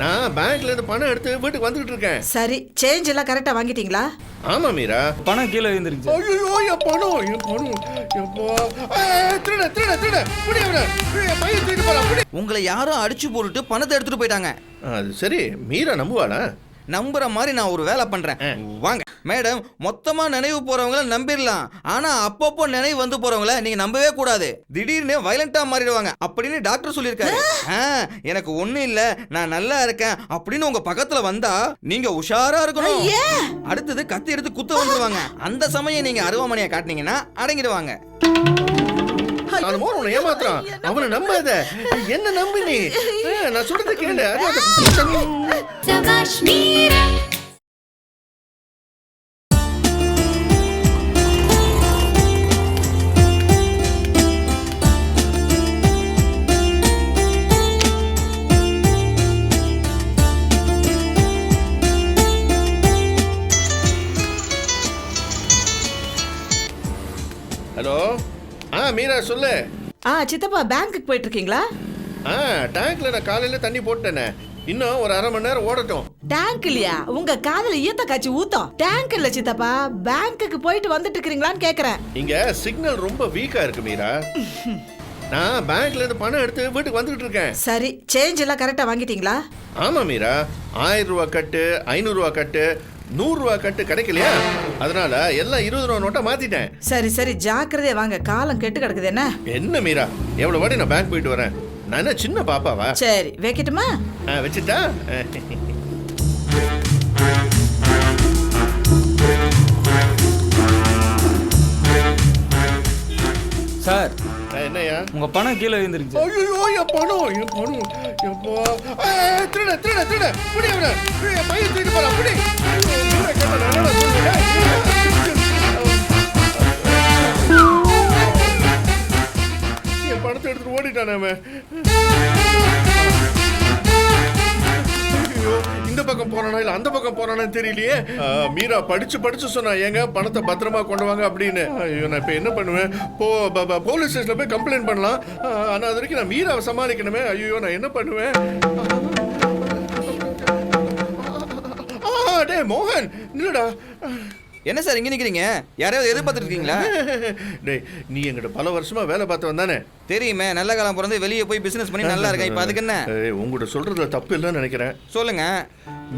நான் பேங்க்ல இருந்து பணம் எடுத்து வீட்டுக்கு வந்துகிட்டு இருக்கேன். சரி, சேஞ்ச் எல்லாம் கரெக்டா வாங்கிட்டீங்களா? ஆமா மீரா. பணம் கீழே விழுந்துருச்சு. ஐயோ என் பணம் எப்போ திருட திருட திருட புடி அவன பையன் தூக்கிட்டு போறான் புடி. உங்களை யாரும் அடிச்சு போட்டுட்டு பணத்தை எடுத்துட்டு போயிட்டாங்க. அது சரி, மீரா நம்புவாளா? நம்புற மாதிரி நான் ஒரு வேலை பண்றேன். வாங்க மேடம். மொத்தமா நினைவு போறவங்கள நம்பிடலாம், ஆனா அப்பப்போ நினைவு வந்து போறவங்கள நீங்க நம்பவே கூடாது. திடீர்னு வயலண்டா மாறிடுவாங்க அப்படின்னு டாக்டர் சொல்லியிருக்காரு. எனக்கு ஒண்ணும் இல்ல, நான் நல்லா இருக்கேன் அப்படின்னு உங்க பக்கத்துல வந்தா நீங்க உஷாரா இருக்கணும். அடுத்தது கத்தி எடுத்து குத்த வந்துருவாங்க. அந்த சமயம் நீங்க அருவாமனையை காட்டினீங்கன்னா அடங்கிடுவாங்க. உன்னை ஏமாத்துறான், அவனை நம்பாத. என்ன நம்பு நீ, நான் சொல்றது கேளு. ஹலோ. மீரா சொல்லு. சித்தப்பா பேங்க்குக்கு போயிட்டு இருக்கீங்களா? டேங்க்ல நான் காலையில தண்ணி போட்டேனே, இன்னும் ஒரு 1/2 மணி நேரம் ஓடட்டும். டேங்க் இல்லையா? உங்க காதுல ஈத்த காய்ச்சி ஊத்தம். டேங்க் இல்ல சித்தப்பா, பேங்க்குக்கு போயிட்டு வந்துட்டு இருக்கீங்களான்னு கேக்குறேன். இங்க சிக்னல் ரொம்ப வீக்கா இருக்கு மீரா. நான் பேங்க்ல இருந்து பணம் எடுத்து வீட்டுக்கு வந்துகிட்டு இருக்கேன். சரி, சேஞ்ச் எல்லாம் கரெக்டா வாங்கிட்டீங்களா? ஆமா மீரா. 1000 ரூபாய் கட்டு, 500 ரூபாய் கட்டு, 100 ரூபாய் கட்டு கிடைக்கலையா, அதனால எல்லாம் 20 ரூபாய் நோட்டா மாத்திட்டேன். சரி சரி, ஜாக்கிரதையா வாங்க, காலம் கெட்டு கிடக்குது. என்ன மீரா, எவ்வளவு வாட்டி நான் பேங்க் போயிட்டு வரேன். நான் என்ன சின்ன பாப்பாவா? சரி, வைக்கட்டுமா? வச்சுட்டா. சார், என்னையா? உங்க பணம் கீழே விழுந்துருச்சு. ஐயோ என் பணம் எப்போ திருட திருட திருட புடி அவன பையன் தூக்கிட்டு போறான் புடி. என் பணத்தை எடுத்துட்டு ஓடிட்டானே அவன். இந்த பக்கம் போறானா இல்ல அந்த பக்கம் போறானு தெரியலையே. மீரா படிச்சு படிச்சு சொன்னா, ஏங்க பணத்தை பத்திரமா கொண்டு வாங்க அப்படின்னு. ஐயோ, நான் இப்ப என்ன பண்ணுவேன்? போலீஸ் ஸ்டேஷன்ல போய் கம்ப்ளைண்ட் பண்ணலாம். ஆனா அது வரைக்கும் நான் மீராவை சமாளிக்கணுமே. ஐயோ, நான் என்ன பண்ணுவேன்? டேய் மோகன், நில்லுடா. என்ன சார் இங்க நிக்கிறீங்க? யாரையாவது எதிர்பார்த்துட்டு இருக்கீங்களா? டேய், நீ எங்கிட்ட பல வருஷமா வேலை பார்த்து வந்தானே. தெரியுமே, நல்ல காலம் பிறந்து வெளியே போய் பிசினஸ் பண்ணி நல்லா இருக்கேன். இப்ப அதுக்கு என்ன? உங்ககிட்ட சொல்றதுல தப்பு இல்லைன்னு நினைக்கிறேன். சொல்லுங்க.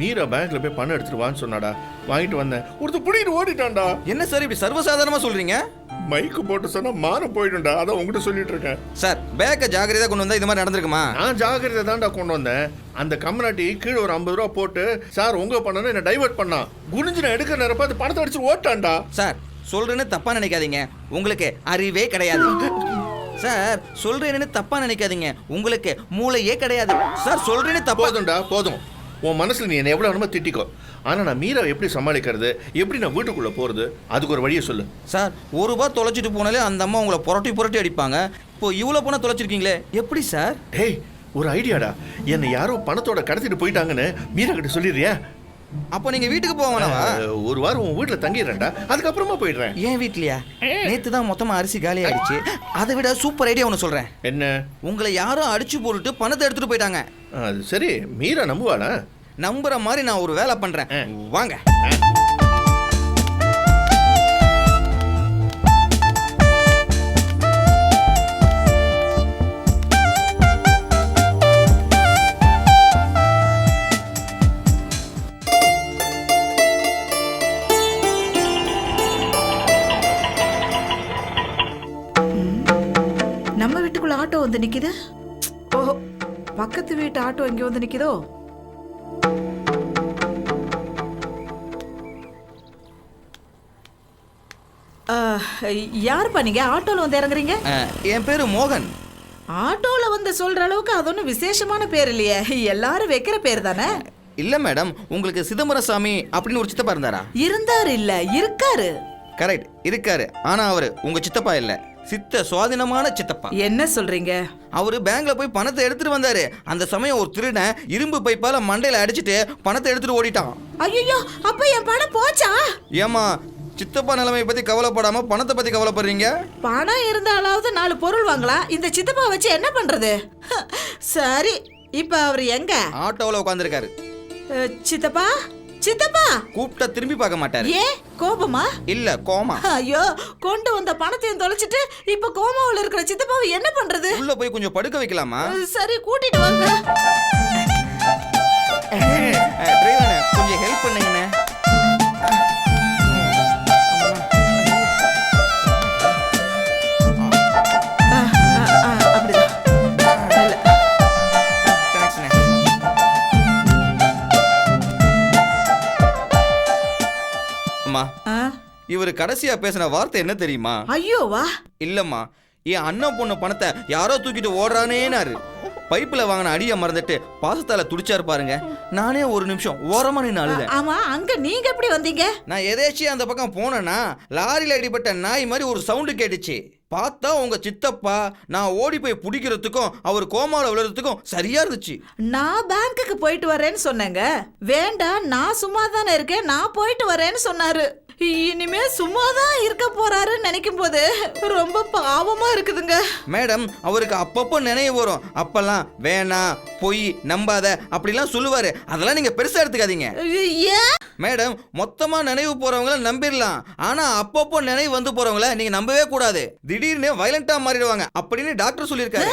மீரா பேங்க்ல போய் பணம் எடுத்துட்டு வான்னு சொன்னாடா, வாங்கிட்டு வந்தேன். ஒருத்தர் புடிட்டு ஓடிட்டான்டா. என்ன சார் இப்படி சர்வசாதாரணமா சொல்றீங்க? மைக்கு போட்டு சொன்னா மானம் போயிடும்டா, அதான் உங்ககிட்ட சொல்லிட்டு இருக்கேன். சார், பேக்க ஜாகிரதையா கொண்டு வந்தா இது மாதிரி நடந்திருக்குமா? நான் ஜாகிரதை தான்டா கொண்டு வந்தேன். அந்த கம்யூனிட்டி கீழே ஒரு 50 ரூபா போட்டு, சார் உங்க பணம் என்ன டைவர்ட் பண்ணான். குனிஞ்சு நான் எடுக்கிற நேரம் பார்த்து பணத்தை அடிச்சு ஓட்டான்டா. சார், சொல்றேன்னு தப்பா நினைக்காதீங்க, உங்களுக்கு அறிவே கிடையாது. சார், சொல்றேன்னு தப்பா நினைக்காதீங்க, உங்களுக்கு மூளையே கிடையாது. சார், சொல்றேன்னு தப்பா. போதும்டா போதும். உன் மனசுல நீ என்ன எவ்வளவு வேணுமோ திட்டிக்கோ. ஆனா நான் மீரா எப்படி சமாளிக்கிறது, எப்படி நான் வீட்டுக்குள்ள போறது, அதுக்கு ஒரு வழியை சொல்லு. சார், ₹1 தொலைச்சிட்டு போனாலே அந்த அம்மா உங்களை புரட்டி புரட்டி அடிப்பாங்க. இப்போ இவ்வளவு பணம் தொலைச்சிருக்கீங்களே, எப்படி சார்? டேய், ஒரு ஐடியாடா. என்னை யாரோ பணத்தோட கடத்திட்டு போயிட்டாங்கன்னு மீரா கிட்ட சொல்லிடுறியா? அப்போ நீங்க வீட்டுக்கு போவானவா? ஒரு வாரம் உன் வீட்டுல தங்கிடுறேன்டா, அதுக்கப்புறமா போயிடுறேன். ஏன் வீட்லயா? நேத்து தான் மொத்தமா அரிசி காலி ஆயிடுச்சு. அதை விட சூப்பர் ஐடியா ஒன்று சொல்றேன். என்ன? உங்களை யாரும் அடிச்சு போட்டுட்டு பணத்தை எடுத்துட்டு போயிட்டாங்க. அது சரி, மீரா நம்புவாளா? நம்புற மாதிரி நான் ஒரு வேலை பண்றேன். வாங்க. நம்ம வீட்டுக்குள்ள ஆட்டோ வந்து நிக்குது. ஓஹோ, பக்கத்து வீட்டு ஆட்டோ இங்க வந்து நிக்குதோ? யாருப்பா நீங்க ஆட்டோல வந்து இறங்குறீங்க? என் பேரு மோகன். ஆட்டோல வந்து சொல்ற அளவுக்கு அது ஒன்றும் விசேஷமான பேர் இல்லையே, எல்லாரும் வைக்கிற பேர் தானே. இல்ல மேடம், உங்களுக்கு சிதம்பரசாமி அப்படின்னு ஒரு சித்தப்பா இருந்தாரா? இருந்தாரு இல்ல, இருக்காரு. கரெக்ட், இருக்காரு. ஆனா அவரு உங்க சித்தப்பா இல்ல, சித்த சுவாதீனமான சித்தப்பா. என்ன சொல்றீங்க? அவரு பேங்க்ல போய் பணத்தை எடுத்துட்டு வந்தாரு. அந்த சமயம் ஒரு திருடன் இரும்பு பைப்பால மண்டையில அடிச்சுட்டு பணத்தை எடுத்துட்டு ஓடிட்டான். ஐயோ, அப்ப என் பணம் போச்சா? ஏமா, சித்தப்பா நிலைமையை பத்தி கவலைப்படாம பணத்தை பத்தி கவலைப்படுறீங்க? பணம் இருந்தாலாவது 4 பொருள் வாங்கலாம், இந்த சித்தப்பா வச்சு என்ன பண்றது? சரி, இப்ப அவர் எங்க? ஆட்டோவில் உட்காந்துருக்காரு. சித்தப்பா சித்தப்பா கூப்பிட்டா திரும்பி பார்க்க மாட்டாரு. ஏ கோபமா? இல்ல கோமா. ஐயோ, கொண்டு வந்த பணத்தையும் தொலைச்சிட்டு இப்ப கோமாவுல இருக்கிற சித்தப்பாவை என்ன பண்றது? உள்ள போய் கொஞ்சம் படுக்க வைக்கலாமா? சரி, கூட்டிட்டு வாங்க. டிரைவரே கொஞ்சம் ஹெல்ப் பண்ணுங்கண்ணே. அப்படிதான். இல்ல. தேங்க்ஸ்ண்ணே. அம்மா, ஆ? இவர் கடைசியா பேசின வார்த்தை என்ன தெரியுமா? ஐயோ வா. இல்லம்மா, என் அண்ணன் பொண்ணு பணத்தை யாரோ தூக்கிட்டு ஓடுறானேனாரு. பைப்பில் வாங்கின அடியை மறந்துட்டு பாசத்தால துடிச்சாரு பாருங்க. நானே ஒரு நிமிஷம் ஓரமா நின்று அழுதேன். ஆமா, அங்க நீங்க எப்படி வந்தீங்க? நான் எதேச்சியா அந்த பக்கம் போனேன்னா லாரியில் அடிபட்ட நாய் மாதிரி ஒரு சவுண்டு கேட்டுச்சு. பார்த்தா உங்க சித்தப்பா நான் ஓடி போய் பிடிக்கிறதுக்கும் அவர் கோமால விழுறதுக்கும் சரியா இருந்துச்சு. நான் பேங்க்குக்கு போயிட்டு வரேன்னு சொன்னேங்க. வேண்டாம், நான் சும்மா தானே இருக்கேன், நான் போயிட்டு வரேன்னு சொன்னாரு. இனிமே சும்மாதான் இருக்க போறாருன்னு நினைக்கும் போது ரொம்ப பாவமா இருக்குதுங்க. மேடம், அவருக்கு அப்பப்போ நினைவு வரும். அப்பெல்லாம் வேணாம், பொய், நம்பாத அப்படிலாம் சொல்லுவாரு. அதெல்லாம் நீங்க பெருசா எடுத்துக்காதீங்க. ஏன்? மேடம், மொத்தமா நினைவு போறவங்கள நம்பிடலாம். ஆனா அப்பப்போ நினைவு வந்து போறவங்கள நீங்க நம்பவே கூடாது. திடீர்னு வயலண்டா மாறிடுவாங்க அப்படின்னு டாக்டர் சொல்லியிருக்காரு.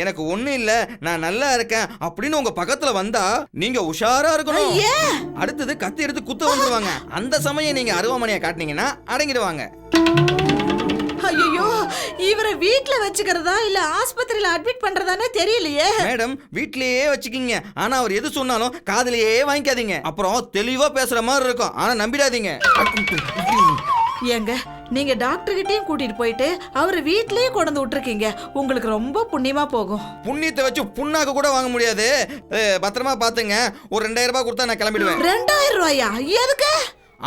எனக்கு ஒண்ணும் இல்ல, நான் நல்லா இருக்கேன் அப்படின்னு உங்க பக்கத்துல வந்தா நீங்க உஷாரா இருக்கணும். அடுத்தது கத்தி எடுத்து குத்த வந்துருவாங்க. அந்த சமயம் நீங்க அருவாமனையை காட்டினீங்கன்னா அடங்கிடுவாங்க. ஐயோ, இவரை வீட்ல வச்சுக்கிறதா இல்ல ஆஸ்பத்திரியில அட்மிட் பண்றதானே தெரியலையே. மேடம், வீட்லயே வச்சுக்கிங்க. ஆனா அவர் எது சொன்னாலும் காதுலயே வாங்கிக்காதீங்க. அப்புறம் தெளிவா பேசுற மாதிரி இருக்கும், ஆனா நம்பிடாதீங்க. ஏங்க, நீங்க டாக்டர் கிட்டயும் கூட்டிட்டு போயிட்டு அவரை வீட்லயே கொண்டு விட்டுருக்கீங்க. உங்களுக்கு ரொம்ப புண்ணியமா போகும். புண்ணியத்தை வச்சு புண்ணாக்கு கூட வாங்க முடியாது. பத்திரமா பாத்துங்க. ஒரு 2000 ரூபாய் கொடுத்தா நான் கிளம்பிடுவேன். 2000 ரூபாயா? எதுக்கு?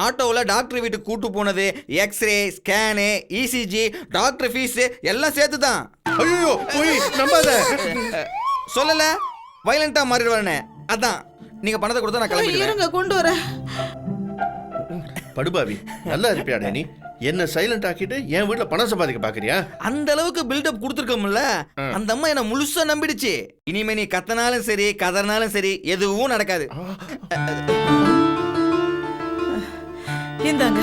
ஆட்டோவில் டாக்டர் வீட்டுக்கு கூட்டு போனது, X-ray, scan, ECG, doctor fees எல்லாம் சேர்த்து தான். ஐயோ, போய் நம்பாத. சொல்லல, வயலண்டா மாறிடுவானே. அதான் நீங்க பணத்தை கொடுத்தா நான் கிளம்பிடுவேன். இருங்க, கொண்டு வரேன். படுபாவி, நல்லா இருப்பியாடா நீ? என்ன சைலண்ட் ஆக்கிட்டு என் வீட்டுல பணம் சம்பாதிக்க பாக்குறியா? அந்த அளவுக்கு பில்டப் கொடுத்துருக்கோம்ல. அந்த அம்மா என்ன முழுசா நம்பிடுச்சு. இனிமே நீ கத்தனாலும் சரி கதறினாலும் சரி எதுவும் நடக்காது. இந்தாங்க.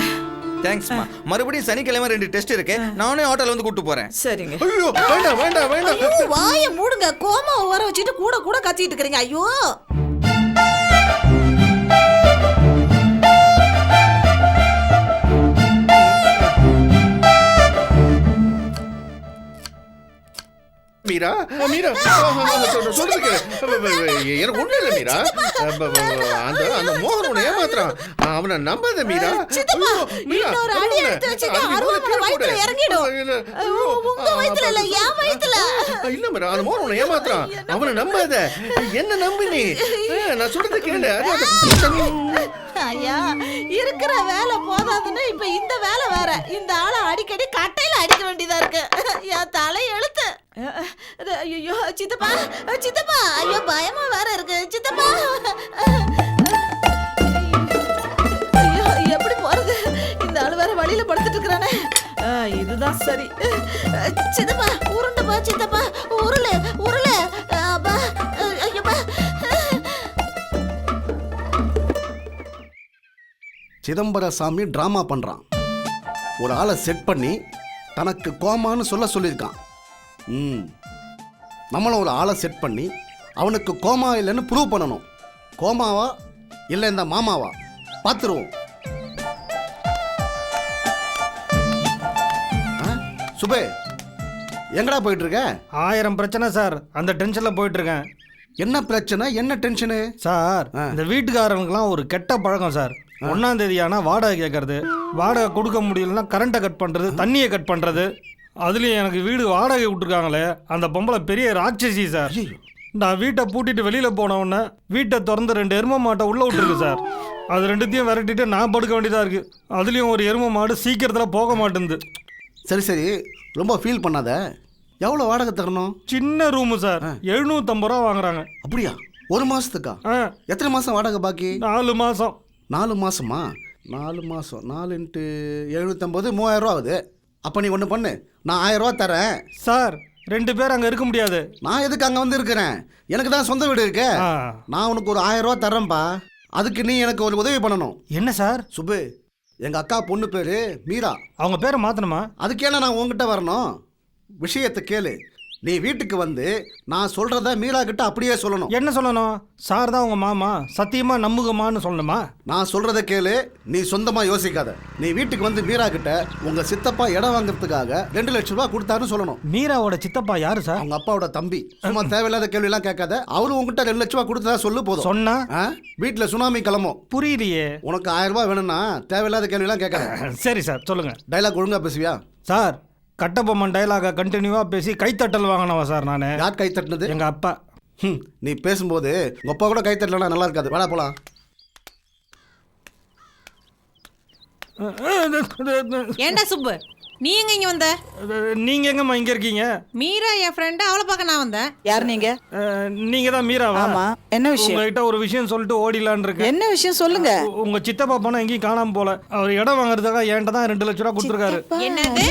தேங்க்ஸ்மா. மறுபடியும் சனிக்கிழமை 2 டெஸ்ட் இருக்கு. நானே ஆட்டோல வந்து கூட்டு போறேன். சரிங்க. ஐயோ, வேண்டாம் வேண்டாம் வேண்டாம். ஐயோ, வாயை மூடுங்க. கோமா வர வச்சுட்டு கூட கூட கத்திட்டு இருக்கீங்க. ஐயோ. மீரா, மீரா, சொல்றதுக்கு எனக்கு ஒண்ணு இல்ல மீரா. அந்த மோகன் உன்னை ஏமாத்துறான். அவனை நம்பாத மீரா. இன்னொரு அடி எடுத்து வச்சீங்க, அருவாமனை வயித்துல இறங்கிடும். உங்க வயித்துல இல்ல, என் வயித்துல. இல்ல மீரா, அந்த மோகன் உன்னை ஏமாத்துறான். அவனை நம்பாத. என்ன நம்பு நீ. நான் சொல்றது கேளு. ஐயா, இருக்கிற வேலை போதாதுன்னு இப்ப இந்த வேலை வேற. இந்த ஆளை அடிக்கடி கட்டையில அடிக்க வேண்டியதா இருக்கு. என் தலை எழுத்து. ஐயோ சித்தப்பா, சித்தப்பா, ஐயோ பயமா வேற இருக்கு சித்தப்பா. ஐயோ, எப்படி போறது? இந்த ஆள் வேற வழியில படுத்துட்டு இருக்கிறானே. இதுதான் சரி. சித்தப்பா, உருண்டுப்பா சித்தப்பா, உருளு உருளு. அப்பா, ஐயோப்பா. சிதம்பரசாமி டிராமா பண்ணுறான். ஒரு ஆளை செட் பண்ணி தனக்கு கோமான்னு சொல்லியிருக்கான். நம்மளும் ஒரு ஆளை செட் பண்ணி அவனுக்கு கோமா இல்லைன்னு ப்ரூவ் பண்ணணும். கோமாவா இல்லை இந்த மாமாவா பார்த்துருவோம். சுபே, எங்கடா போயிட்டு இருக்க? 1000 பிரச்சனை சார், அந்த டென்ஷன்ல போயிட்டு இருக்கேன். என்ன பிரச்சனை, என்ன டென்ஷனு? சார், இந்த வீட்டுக்காரங்களுக்குலாம் ஒரு கெட்ட பழக்கம் சார். 1ஆம் தேதி ஆனால் வாடகை கேட்கறது, வாடகை கொடுக்க முடியலன்னா கரண்ட்டை கட் பண்ணுறது, தண்ணியை கட் பண்ணுறது. அதுலேயும் எனக்கு வீடு வாடகை விட்டுருக்காங்களே, அந்த பொம்பளை பெரிய ராட்சசி சார். நான் வீட்டை பூட்டிட்டு வெளியில் போனவுடனே வீட்டை திறந்து 2 எருமை மாட்டை உள்ளே விட்டுருக்கு சார். அது 2த்தையும் விரட்டிட்டு நான் படுக்க வேண்டியதாக இருக்குது. அதுலேயும் ஒரு எருமை மாடு சீக்கிரத்தில் போக மாட்டேங்குது. சரி சரி, ரொம்ப ஃபீல் பண்ணாத. எவ்வளோ வாடகை தரணும்? சின்ன ரூமு சார், 750 ரூபா வாங்குறாங்க. அப்படியா? ஒரு மாதத்துக்கா? எத்தனை மாதம் வாடகை பாக்கி? 4 மாதம். 4 மாதமா? 4 மாதம் 4 × 750 3000 ரூபா ஆகுது. அப்போ நீ ஒன்று பண்ணு, நான் 1000 ரூபா தரேன் சார். 2 பேர் அங்கே இருக்க முடியாது. நான் எதுக்கு அங்கே வந்து இருக்கிறேன்? எனக்கு தான் சொந்த வீடு இருக்கே. ஆ. நான் உனக்கு ஒரு 1000 ரூபா தர்றேன்ப்பா. அதுக்கு நீ எனக்கு ஒரு உதவி பண்ணணும். என்ன சார்? சுப்பு, எங்கள் அக்கா பொண்ணு பேர் மீரா. அவங்க பேரை மாற்றணுமா? அதுக்கேன நான் உங்ககிட்ட வரணும்? விஷயத்தை கேளு. நீ வீட்டுக்கு வந்து நான் சொல்கிறத மீரா கிட்ட அப்படியே சொல்லணும். என்ன சொல்லணும்? சார் தான் உங்கள் மாமா, சத்தியமாக நம்புகமான்னு சொல்லணுமா? நான் சொல்கிறத கேளு, நீ சொந்தமாக யோசிக்காத. நீ வீட்டுக்கு வந்து மீரா கிட்ட உங்கள் சித்தப்பா இடம் வாங்குறதுக்காக 2 லட்சம் ரூபா கொடுத்தாருன்னு சொல்லணும். மீராவோட சித்தப்பா யாரு சார்? அவங்க அப்பாவோட தம்பி. சும்மா தேவையில்லாத கேள்வியெல்லாம் கேட்காத. அவரு உங்ககிட்ட 2 லட்ச ரூபா கொடுத்ததா சொல்லு போதும். சொன்னா வீட்டில் சுனாமி கிளம்பும். புரியலையே. உனக்கு 1000 ரூபாய் வேணும்னா தேவையில்லாத கேள்வியெல்லாம் கேட்காத. சரி சார், சொல்லுங்க. டைலாக் ஒழுங்கா பேசுவியா? சார், கட்டபொம்மன் டைலாக கண்டினியூவாக பேசி கைத்தட்டல் வாங்கினவா சார் நான். யார் கை தட்டினது? எங்கள் அப்பா. நீ பேசும்போது உங்க அப்பா கூட கை தட்டலனா நல்லா இருக்காது. வாடா போலாம். ஏண்டா சுப்பு, நீ எங்க இங்க வந்த? நீங்க எங்கம்மா இங்க இருக்கீங்க? மீரா என் ஃப்ரெண்டு, அவளை பார்க்க நான் வந்தேன். யார் நீங்க? நீங்க தான் மீராவா? ஆமா. என்ன விஷயம்? உங்ககிட்ட ஒரு விஷயம் சொல்லிட்டு ஓடிலான் இருக்கு. என்ன விஷயம் சொல்லுங்க. உங்க சித்தப்பா பணம் எங்கேயும் காணாம போல. அவர் இடம் வாங்குறதுக்காக என்கிட்ட தான் 2 லட்ச ரூபா கொடுத்துருக்காரு. என்னது?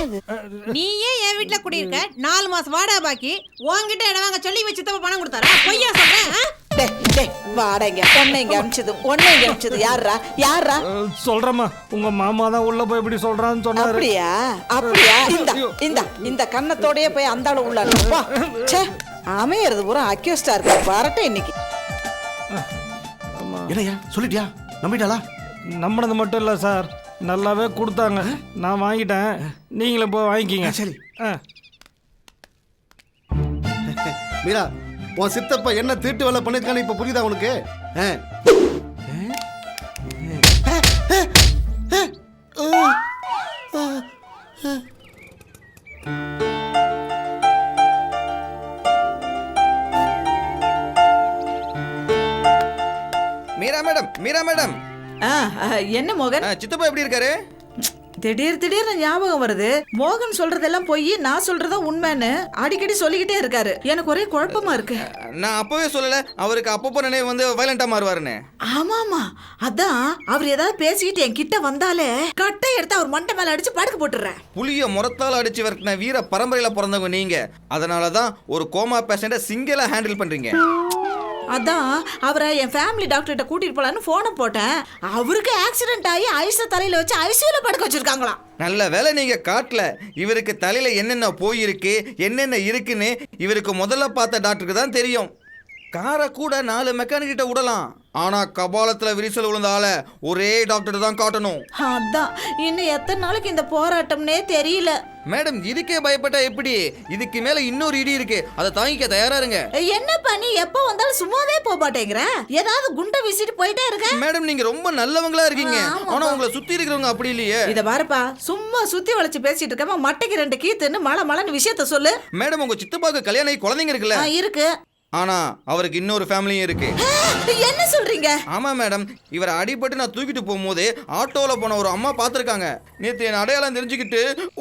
நீயே என் வீட்டுல குடியிருக்க, 4 மாசம் வாடகை பாக்கி, உன்கிட்ட இடம் வாங்க சொல்லி இவன் சித்தப்பா பணம் கொடுத்தாரா? பொய்யா சொல்றேன்? வாடகைங்க பொண்ணைங்க அனுப்பிச்சது யாரா? சொல்றேம்மா, உங்க மாமா தான் உள்ள போய் இப்படி சொல்றான்னு சொன்னாரு. அப்படியா? இந்த கண்ணத்தோடயே போய் அந்த ஆளு உள்ள அனுப்புப்பா. ச்சே, அமையறது பூரா அக்யூஸ்டா இருக்கு. வரட்டும் இன்னைக்கு. என்னையா சொல்லிட்டியா? நம்பிட்டாளா? நம்பினது மட்டும் இல்லை சார், நல்லாவே கொடுத்தாங்க. நான் வாங்கிட்டேன், நீங்களே போய் வாங்கிக்கிங்க. சரி. ஆ. மீரா, உன் சித்தப்பா என்ன திருட்டு வேலை பண்ணிருக்கான்னு இப்ப புரியுதா உனக்கு? மீரா மேடம். என்ன மோகன்? சித்தப்பா எப்படி இருக்காரு? திடீர்னு ஞாபகம் வருது. மோகன் சொல்றதெல்லாம் போய் நான் சொல்றதா உண்மைன்னு அடிக்கடி சொல்லிக்கிட்டே இருக்காரு. எனக்கு ஒரே குழப்பமா இருக்கு. நான் அப்பவே சொல்லல அவருக்கு அப்பப்போ நினைவு வந்து வயலண்டா மாறுவாருன்னு. ஆமாமா, அதான் அவர் ஏதாவது பேசிக்கிட்டு என் கிட்ட வந்தாலே கட்டை எடுத்து அவர் மண்டை மேல அடிச்சு படுக்க போட்டுறேன். புளிய முறத்தால அடிச்சு விரட்டின வீர பரம்பரையில பிறந்தவங்க நீங்க. அதனாலதான் ஒரு கோமா பேஷண்ட சிங்கிளா ஹேண்டில் பண்றீங்க. அதான் அவரை என் ஃபேமிலி டாக்டர்கிட்ட கூட்டிட்டு போலான்னு போனை போட்டேன். அவருக்கு ஆக்சிடென்ட் ஆகி ஐஸ தலையில வச்சு ஐசியூல படுக்க வச்சிருக்காங்களாம். நல்ல வேலை நீங்க காட்டல. இவருக்கு தலையில என்னென்ன போயிருக்கு, என்னென்ன இருக்குன்னு இவருக்கு முதல்ல பார்த்த டாக்டருக்கு தான் தெரியும். காரை கூட 4 மெக்கானிக் கிட்ட விடலாம், ஆனா கபாலத்துல விரிசல் விழுந்தால ஒரே டாக்டர் தான் காட்டணும். அதான் இன்னும் எத்தனை நாளைக்கு இந்த போராட்டம்னே தெரியல. மேடம், இதுக்கே பயப்பட்டா எப்படி? இதுக்கு மேல இன்னொரு இடி இருக்கு, அதை தாங்கிக்க தயாரா இருங்க. என்ன பண்ணி எப்ப வந்தாலும் சும்மாவே போக மாட்டேங்கிற? ஏதாவது குண்டை வீசிட்டு போயிட்டே இருக்க. மேடம், நீங்க ரொம்ப நல்லவங்களா இருக்கீங்க, ஆனா உங்களை சுத்தி இருக்கிறவங்க அப்படி இல்லையே. இத பாருப்பா, சும்மா சுத்தி வளைச்சு பேசிட்டு இருக்காம மட்டைக்கு 2 கீத்துன்னு மழன்னு விஷயத்த சொல்லு. மேடம், உங்க சித்தப்பாக்கு கல்யாணம் ஆகி குழந்தைங்க இருக்குல்ல? இருக்கு. ஆனா அவருக்கு இன்னொரு ஃபேமிலியும் இருக்கு. என்ன சொல்றீங்க? ஆமா மேடம், இவரை அடிபட்டு நான் தூக்கிட்டு போகும்போது ஆட்டோல போன ஒரு அம்மா பாத்திருக்காங்க. நேத்து என் அடையாளம் தெரிஞ்சுக்கிட்டு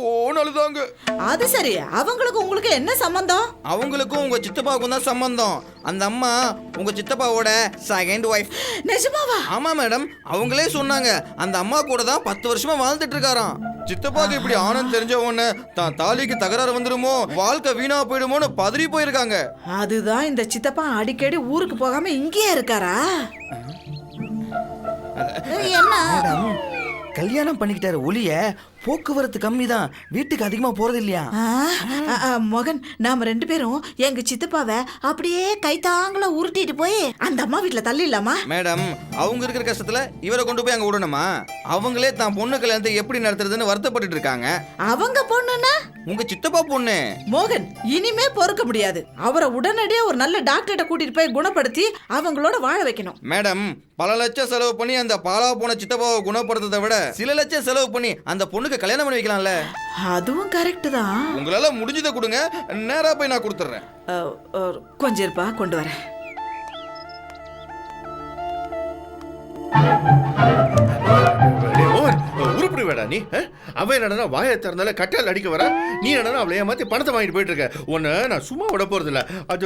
ஓன்னு அழுதாங்க. அது சரி, அவங்களுக்கு உங்களுக்கு என்ன சம்பந்தம்? அவங்களுக்கும் உங்க சித்தப்பாவுக்கும் தான் சம்பந்தம். அந்த அம்மா உங்க சித்தப்பாவோட செகண்ட் ஒய்ஃப். நிஜமாவா? ஆமா மேடம், அவங்களே சொன்னாங்க அந்த அம்மா கூட தான் 10 வருஷமா வாழ்ந்துட்டு இருக்காராம். சித்தப்பாக்கு இப்படி ஆனந்த் தெரிஞ்ச உடனே தான் தாலிக்கு தகராறு வந்துடுமோ, வாழ்க்கை வீணா போயிடுமோன்னு பதறி போயிருக்காங்க. அதுதான் இந்த சித்தப்பா அடிக்கடி ஊருக்கு போகாம இங்கேயே இருக்காரா? என்ன கல்யாணம் பண்ணிக்கிட்டாரு ஒளிய, போக்குவரத்து கம்மி தான், வீட்டுக்கு அதிகமா போறது இல்லையா? மகன், நாம 2 பேரும் எங்க சித்தப்பாவை அப்படியே கைத்தாங்கள உருட்டிட்டு போய் அந்த அம்மா வீட்டுல தள்ளிடலாமா? மேடம், அவங்க இருக்கிற கஷ்டத்துல இவரை கொண்டு போய் அங்க விடணுமா? அவங்களே தான் பொண்ணு கல்யாணத்தை எப்படி நடத்துறதுன்னு வருத்தப்பட்டு இருக்காங்க. அவங்க பொண்ணுன்னா உங்க சித்தப்பா பொண்ணு. மோகன், இனிமே பொறுக்க முடியாது. அவரை உடனடியே ஒரு நல்ல டாக்டர்கிட்ட கூட்டிட்டு போய் குணப்படுத்தி அவங்களோட வாழ வைக்கணும். மேடம், பல லட்சம் செலவு பண்ணி அந்த பாலா போன சித்தப்பாவை குணப்படுத்துறதை விட சில லட்சம் செலவு பண்ணி அந்த பொண்ணுக்கு கல்யாணம் பண்ணி வைக்கலாம்ல? அதுவும் கரெக்ட் தான். உங்களால முடிஞ்சதை கொடுங்க, நேரா போய் நான் கொடுத்துறேன். கொஞ்சம் இருப்பா, கொண்டு வரேன். உருப்படி வேடா நீ. அவன் என்னடா வாயை திறந்தால கட்டால் அடிக்க வர, நீ என்னடா அவளை ஏமாத்தி பணத்தை வாங்கிட்டு போயிட்டு இருக்க. உன்னை நான் சும்மா விட போறது இல்ல. அது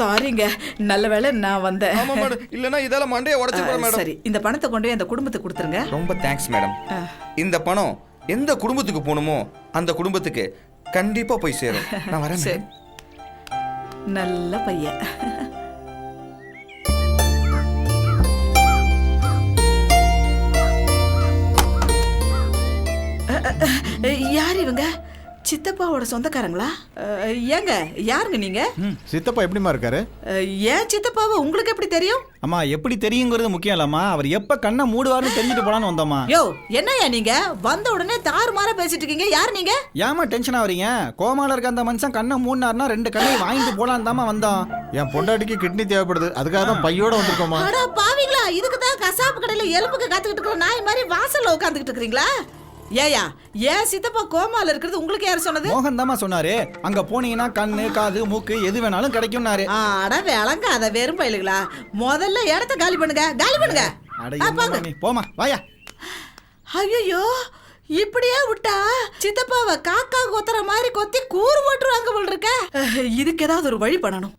சாரிங்க, நல்ல வேளை நான் வந்தேன். ஆமா மேடம், இல்லனா இதெல்லாம் மண்டையை உடைச்சு போற மேடம். சரி, இந்த பணத்தை கொண்டு போய் அந்த குடும்பத்துக்கு கொடுத்துருங்க. ரொம்ப தேங்க்ஸ் மேடம். இந்த பணம் எந்த குடும்பத்துக்கு போகணுமோ அந்த குடும்பத்துக்கு கண்டிப்பா போய் சேரும். நான் வரேன் சரி, மேடம். நல்ல பையன். யார் இவங்க? சித்தப்பாவோட சொந்தக்காரங்களா? ஏங்க, யாருங்க நீங்க? சித்தப்பா எப்படிமா இருக்காரு? ஏன் சித்தப்பாவை உங்களுக்கு எப்படி தெரியும்? அம்மா எப்படி தெரியுங்கிறது முக்கியம் இல்லம்மா, அவர் எப்ப கண்ணை மூடுவாருன்னு தெரிஞ்சுட்டு போலான்னு வந்தோம்மா. யோ, என்னய்யா நீங்க வந்த உடனே தாறுமாறா பேசிட்டு இருக்கீங்க? யார் நீங்க? ஏமா டென்ஷன் ஆவறீங்க? கோமால இருக்க அந்த மனுஷன் கண்ணை மூடினாருன்னா 2 கண்ணையும் வாங்கிட்டு போலான்னு தாமா வந்தோம். என் பொண்டாட்டிக்கு கிட்னி தேவைப்படுது, அதுக்காக தான் பையோட வந்திருக்கோமா. அட பாவிங்களா, இதுக்கு தான் கசாப்பு கடையில எலும்புக்கு காத்துக்கிட்டு இருக்கிற நாய் மாதிரி வாசல்ல உட்காந்துக்கிட்டு இருக்கீங்களா? ஏயா, ஏன் சித்தப்பா கோமால இருக்கிறது உங்களுக்கு யார் சொன்னது? மோகன் தாமா சொன்னாரு, அங்க போனீங்கன்னா கண்ணு காது மூக்கு எது வேணாலும் கிடைக்கும்னாரு. அட விளங்காத வெறும் பயிலுங்களா, முதல்ல இடத்த காலி பண்ணுங்க, காலி பண்ணுங்க. அட என்ன நீ போமா வாயா. ஐயோ, இப்படியே விட்டா சித்தப்பாவை காக்கா கொத்துற மாதிரி கொத்தி கூறு போட்டுருவாங்க போல் இருக்க. இதுக்கு ஏதாவது ஒரு வழி பண்ணணும்.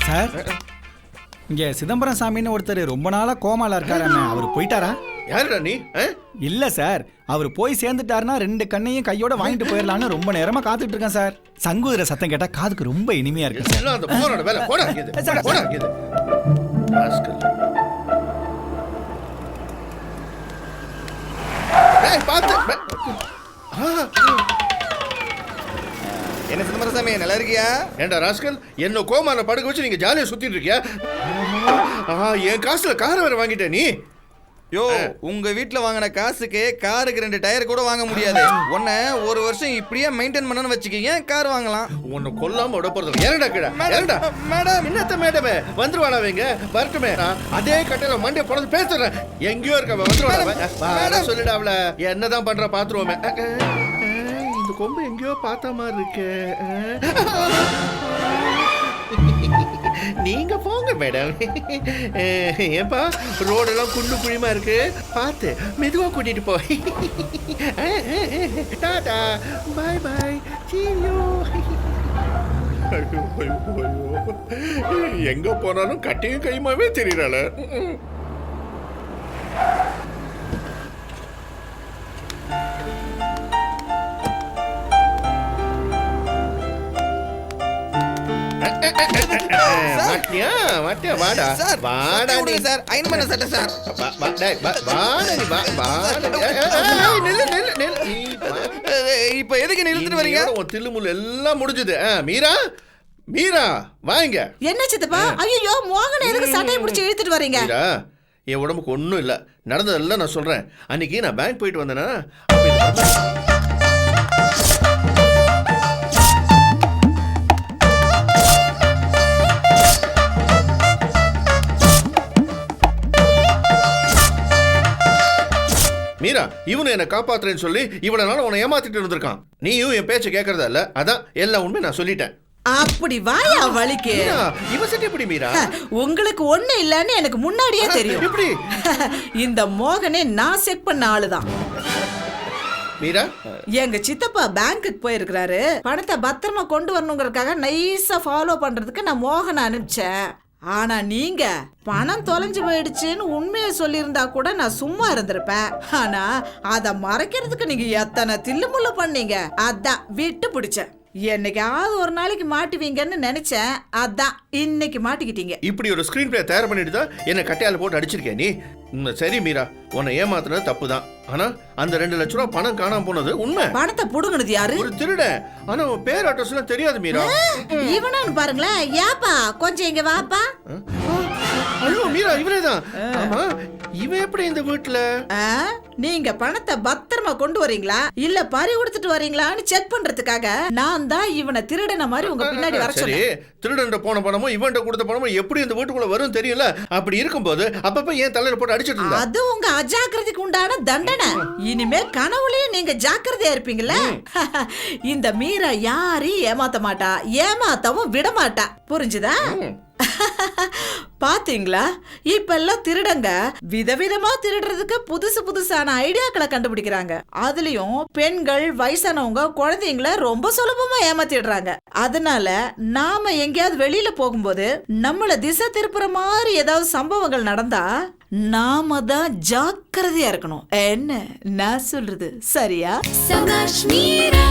சார், இங்க சிதம்பரம் சாமின்னு ஒருத்தர் ரொம்ப நாளா கோமால இருக்காராமே, அவர் போயிட்டாரா? யாருடா நீ? இல்ல சார், அவர் போய் சேர்ந்துட்டாருன்னா 2 கண்ணையும் கையோட வாங்கிட்டு போயிடலான்னு ரொம்ப நேரமா காத்துட்டு இருக்கேன் சார். சங்குதிர சத்தம் கேட்டா காதுக்கு ரொம்ப இனிமையா இருக்கு சார். எல்லாம் அந்த போனோட வேலை. போடா இங்க. போடா இங்க. ராஸ்கல். ஏய் பாத்து. என்ன சிதம்பரசாமி, நல்லா இருக்கியா? ஏண்டா ராஸ்கல், என்ன கோமால படுக்க வச்சு நீங்க ஜாலியா சுத்திட்டு இருக்கியா? என் காசுல கார் வேற வாங்கிட்ட நீ. யோ, உங்க வீட்ல வாங்கின காசுக்கு காருக்கு 2 டயர் கூட வாங்க முடியாது. உன்னை 1 வருஷம் இப்படியே மெயின்டைன் பண்ணணும்னு வச்சுக்கீங்க, கார் வாங்கலாம். உன்னை கொல்லாம விட போறது. ஏறடா கிடா, ஏறடா. மேடம், என்னத்த மேடமே வந்துருவானாவீங்க? வரட்டுமே, அதே கட்டையில மண்டே போனது பேசுறேன். எங்கேயோ இருக்கவன் வந்துருவான. சொல்லிடா அவள என்னதான் பண்ற பாத்துருவோமே. இந்த கொம்பு எங்கேயோ பார்த்த மாதிரி இருக்கு. நீங்க போங்க மேடம். ஏப்பா, ரோடெல்லாம் குண்டு குழிமா இருக்கு, பார்த்து மெதுவா கூட்டிட்டு போய். Ta-ta, bye bye, cheerio. எங்க போனாலும் கட்டையும் கையுமாவே தெரியறாள. வாடா சார், வாடா நீ. சார், அயன் பண்ண சட்டை சார். இப்ப எதுக்கு நிறுத்திட்டு வரீங்க? உன் தில்லுமுள்ளு எல்லாம் முடிஞ்சது. மீரா, மீரா வாங்க. என்ன சித்தப்பா? ஐயோ, மோகன் எதுக்கு சட்டையை பிடிச்சி இழுத்துட்டு வரீங்க? மீரா, என் உடம்புக்கு ஒன்றும் இல்லை, நடந்ததெல்லாம் நான் சொல்றேன். அன்னைக்கு நான் பேங்க் போயிட்டு வந்தேன்னா மீரா, இவனு என்ன காப்பாத்துறேன்னு சொல்லி இவ்வளவு நாள் உன்னை ஏமாத்திட்டு இருந்திருக்கான். நீயும் என் பேச்ச கேட்கறதா இல்ல, அதான் எல்லா உண்மை நான் சொல்லிட்டேன். அப்படி வாயா வலிக்கு. இவ சட்டை எப்படி மீரா? உங்களுக்கு ஒண்ணு இல்லன்னு எனக்கு முன்னாடியே தெரியும். எப்படி? இந்த மோகனே நான் செக் பண்ண ஆளுதான். மீரா, எங்க சித்தப்பா பேங்க்குக்கு போயிருக்கிறாரு, பணத்தை பத்திரமா கொண்டு வரணுங்கிறதுக்காக நைஸா ஃபாலோ பண்றதுக்கு நான் மோகனை அனுப்பிச்சேன். ஆனா நீங்க பணம் தொலைஞ்சு போயிடுச்சுன்னு உண்மையை சொல்லியிருந்தா கூட நான் சும்மா இருந்திருப்பேன். ஆனா அத மறைக்கிறதுக்கு நீங்க எத்தனை தில்லுமுள்ள பண்ணீங்க, அதான் விட்டு பிடிச்சேன். என்னைக்காவது ஒரு நாளைக்கு மாட்டுவீங்கன்னு நினைச்சேன், அதான் இன்னைக்கு மாட்டிக்கிட்டீங்க. இப்படி ஒரு ஸ்கிரீன் பிளே தயார் பண்ணிட்டு தான் என்ன கட்டையால போட்டு அடிச்சிருக்கேன் நீ. சரி மீரா, உன்னை ஏமாத்துனது தப்பு தான். ஆனா அந்த 2 லட்சம் ரூபாய் பணம் காணாம போனது உண்மை. பணத்தை புடுங்கினது யாரு? ஒரு திருடன். ஆனா உன் பேர் அட்ரஸ் எல்லாம் தெரியாது மீரா. இவனான்னு பாருங்களேன். ஏப்பா கொஞ்சம் இங்க வாப்பா. ஐயோ மீரா, இவனேதான். ஆமா, இவன் எப்படி இந்த வீட்டுல? ஆ, நீங்க பணத்தை பத்திரமா கொண்டு வரீங்களா இல்ல பறி கொடுத்துட்டு வரீங்களான்னு செக் பண்றதுக்காக நான் தான் இவனை திருடன மாதிரி உங்க பின்னாடி வர சரி, சொன்னேன். திருடன்ட்ட போன பணமும் இவன்ட்ட கொடுத்த பணமும் எப்படி இந்த வீட்டுக்குள்ள வரும் தெரியல. அப்படி இருக்கும்போது அப்பப்ப ஏன் தலையில போட்டு அடிச்சிட்டு இருந்தா? அது உங்க அஜாக்கிரதைக்கு உண்டான தண்டனை. இனிமே கனவுலயும் நீங்க ஜாக்கிரதையா இருப்பீங்கல்ல. இந்த மீரா யாரையும் ஏமாத்த மாட்டா, ஏமாத்தவும் விட மாட்டா. புரிஞ்சுதா? பாத்தீங்களா, இப்ப எல்லாம் திருடங்க விதவிதமா திருடுறதுக்கு புதுசு புதுசான ஐடியாக்களை கண்டுபிடிக்கிறாங்க. அதுலயும் பெண்கள், வயசானவங்க, குழந்தைங்கள ரொம்ப சுலபமா ஏமாத்திடுறாங்க. அதனால நாம எங்கேயாவது வெளியில போகும்போது நம்மள திசை திருப்புற மாதிரி ஏதாவது சம்பவங்கள் நடந்தா நாம தான் ஜாக்கிரதையா இருக்கணும். என்ன நான் சொல்றது சரியா? Sagash Mira.